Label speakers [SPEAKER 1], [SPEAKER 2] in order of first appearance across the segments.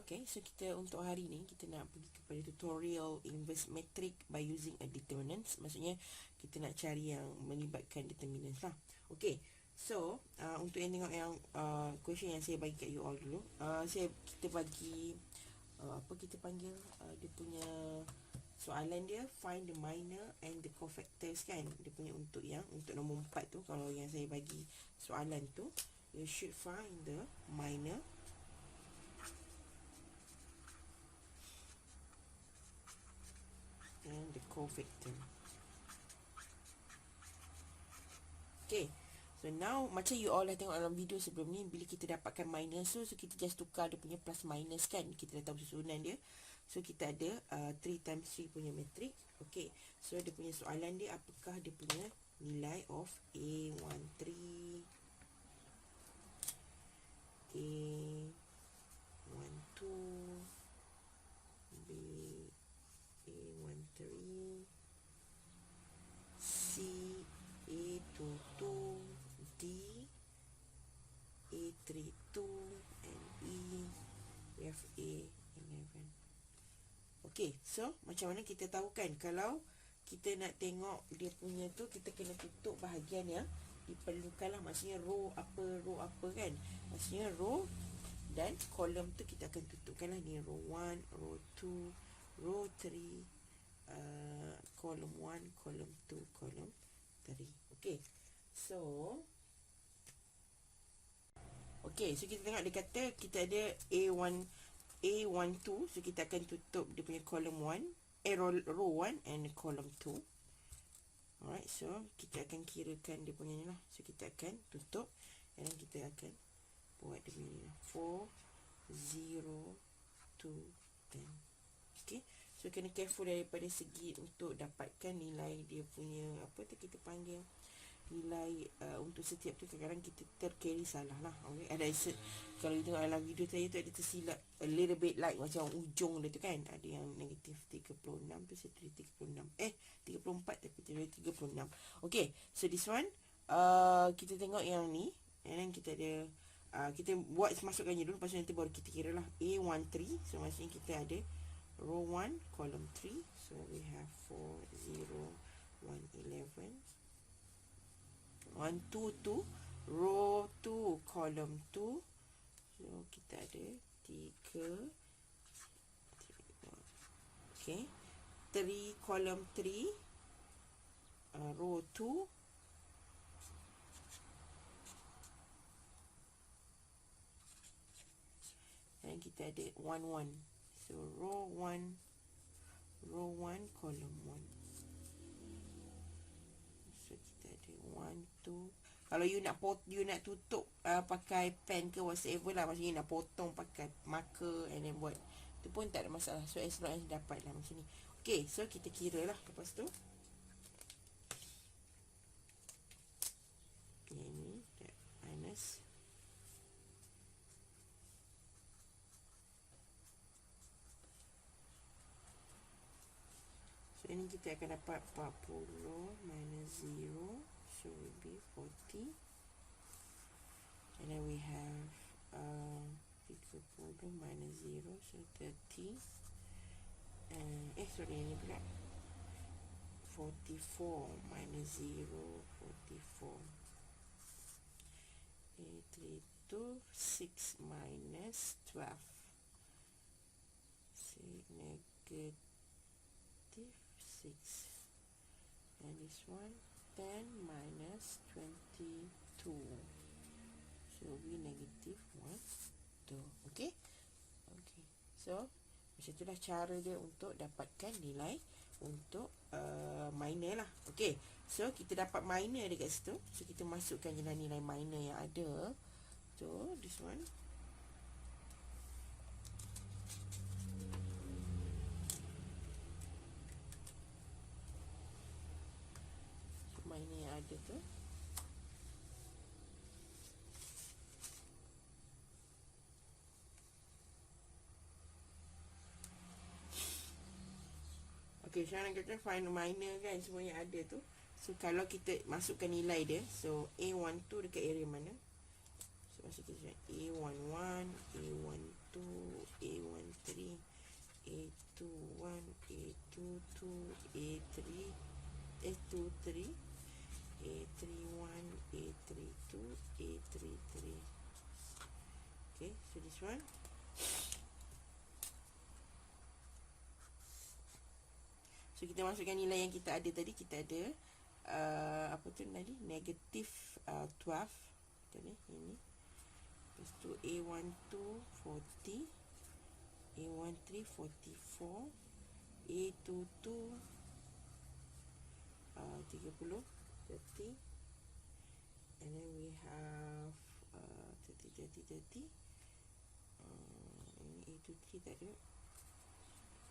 [SPEAKER 1] Okay, so kita untuk hari ni kita nak pergi kepada tutorial inverse matrix by using a determinants. Maksudnya kita nak cari yang melibatkan determinants lah. Okay, so untuk yang tengok yang question yang saya bagi kat you all dulu, kita bagi apa kita panggil dia punya soalan dia, find the minor and the cofactors kan. Dia punya untuk nombor 4 tu, kalau yang saya bagi soalan tu, you should find the minor and the cofactor. Okay, so now macam you all dah tengok dalam video sebelum ni, bila kita dapatkan minus, so kita just tukar dia punya plus minus kan. Kita dah tahu susunan dia. So kita ada 3 times 3 punya matrix. Okay, so dia punya soalan dia, apakah dia punya nilai of A13, A12, B A13, C A22, D A32, and E we have A11. Okay, so macam mana kita tahu kan, kalau kita nak tengok dia punya tu, kita kena tutup bahagian yang diperlukan lah. Maksudnya row apa kan. Maksudnya row dan kolom tu kita akan tutupkan lah. Ni row 1, row 2, row 3, column 1, column 2, column 3. Okay, so kita tengok dia kata kita ada A12, so kita akan tutup dia punya column 1, row 1 and column 2. Alright, so kita akan kirakan dia punya ni lah. So kita akan tutup dan kita akan buat dia punya ni lah, 4, 0, 2, 10. Okay, so kena careful daripada segi untuk dapatkan nilai dia punya apa tu kita panggil nilai untuk setiap tu. Kadang-kadang kita tercarry salah lah. Okay, ada kalau kita tengok dalam video tadi tu ada tersilap a little bit, like macam ujung dia tu kan, ada yang negatif 36 tu, saya tulis 34 tapi tulis 36. Okay, so this one kita tengok yang ni, and then kita ada kita buat masukkan je dulu, lepas tu nanti baru kita kira lah A13. So maksudnya kita ada row 1, column 3, so we have 4, 0, 1, 11, 1, 2, 2, row 2, column 2, so kita ada 3, okay, 3, column 3, row 2, dan kita ada 1, 1, so row 1, column 1. So kita ada 1, 2. Kalau you nak tutup pakai pen ke whatever lah, maksudnya nak potong pakai marker and then buat, tu pun tak ada masalah. So as long as dapat lah macam ni. Okay, so kita kira lah lepas tu. Ini minus. So ini kita akan dapat 40 minus 0, so will be 40. And then we have 30 minus 0, so 30. And sorry, ini pula 44 minus 0, 44. 32, 6 minus 12. See, negative 6. And this one 10 minus 22, so we negative 1, 2. Okay, so macam itulah cara dia untuk dapatkan nilai untuk minor lah. Okay, so kita dapat minor dekat situ, so kita masukkan je lah nilai minor yang ada. So this one, minor yang ada tu. Okay, sekarang kita find minor kan, semua yang ada tu. So kalau kita masukkan nilai dia, so A12 dekat area mana? So masuk kita A11, A12, A13, A21, A22, A3, A23, A31, A32, A33. Okay, so this one. So kita masukkan nilai yang kita ada tadi. Kita ada apa tu tadi? Negative 12 tadi ini. Lepas tu A12 40, A13 44, A22 30, 30, and then we have 30. Ini A23 tak ada.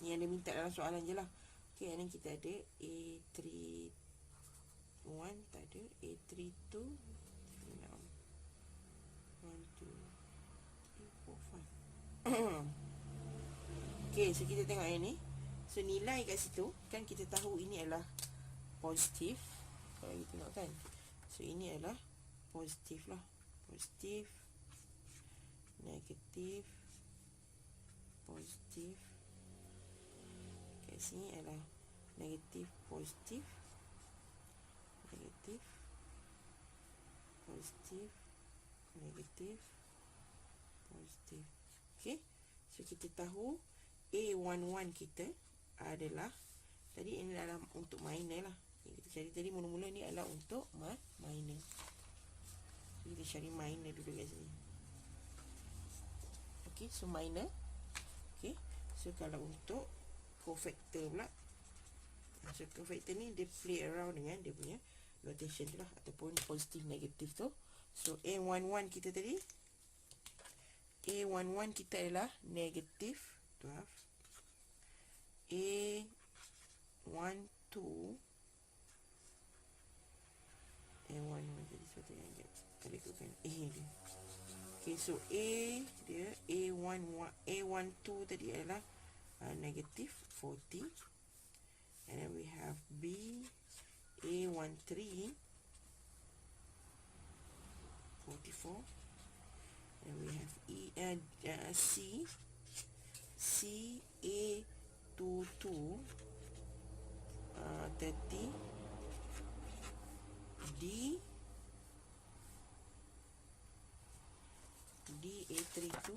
[SPEAKER 1] Ni yang dia minta dalam soalan je lah. Okay, and then kita ada A31 tak ada, A32 6, 1, 2, 3, 4, 5. Okay, so kita tengok yang ni. So nilai kat situ kan kita tahu ini adalah positif. Kalau kita tengok kan, so ini adalah positif lah. Positif, negatif, positif. Kat sini adalah negatif, positif, negatif, positif, negatif, positif. Okay, so kita tahu A11 kita adalah tadi ini adalah untuk minor lah. Kita cari tadi mula-mula ni adalah untuk minor. So, kita cari minor dulu kat sini. Okay, so minor. Okay, so kalau untuk cofactor pula, so cofactor ni dia play around dengan dia punya notation tu lah, ataupun positif negatif tu. So A11 kita tadi, A11 kita adalah negatif 12, A12 jadi satu yang kita ikutkan A dia. Okay, so A dia A12 tadi adalah negatif 40, and then we have B A13 44, and we have C A22 30, D A32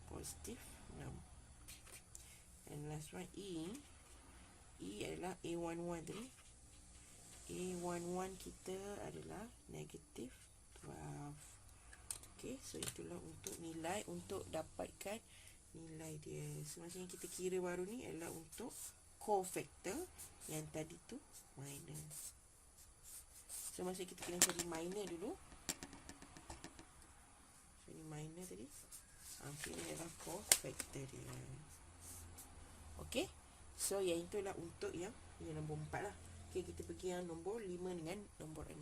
[SPEAKER 1] positif 6, and last one E adalah A11 tadi. A11 kita adalah negatif 12. Okay, so itulah untuk nilai, untuk dapatkan nilai dia. So macam yang kita kira baru ni adalah untuk cofactor, yang tadi tu minor. So masa kita kena cari minor dulu. So ni minor tadi. Okay, ni adalah cofactor dia. Okay, so yang itu adalah untuk yang nombor 4 lah. Okay, kita pergi yang nombor 5 dengan nombor 6.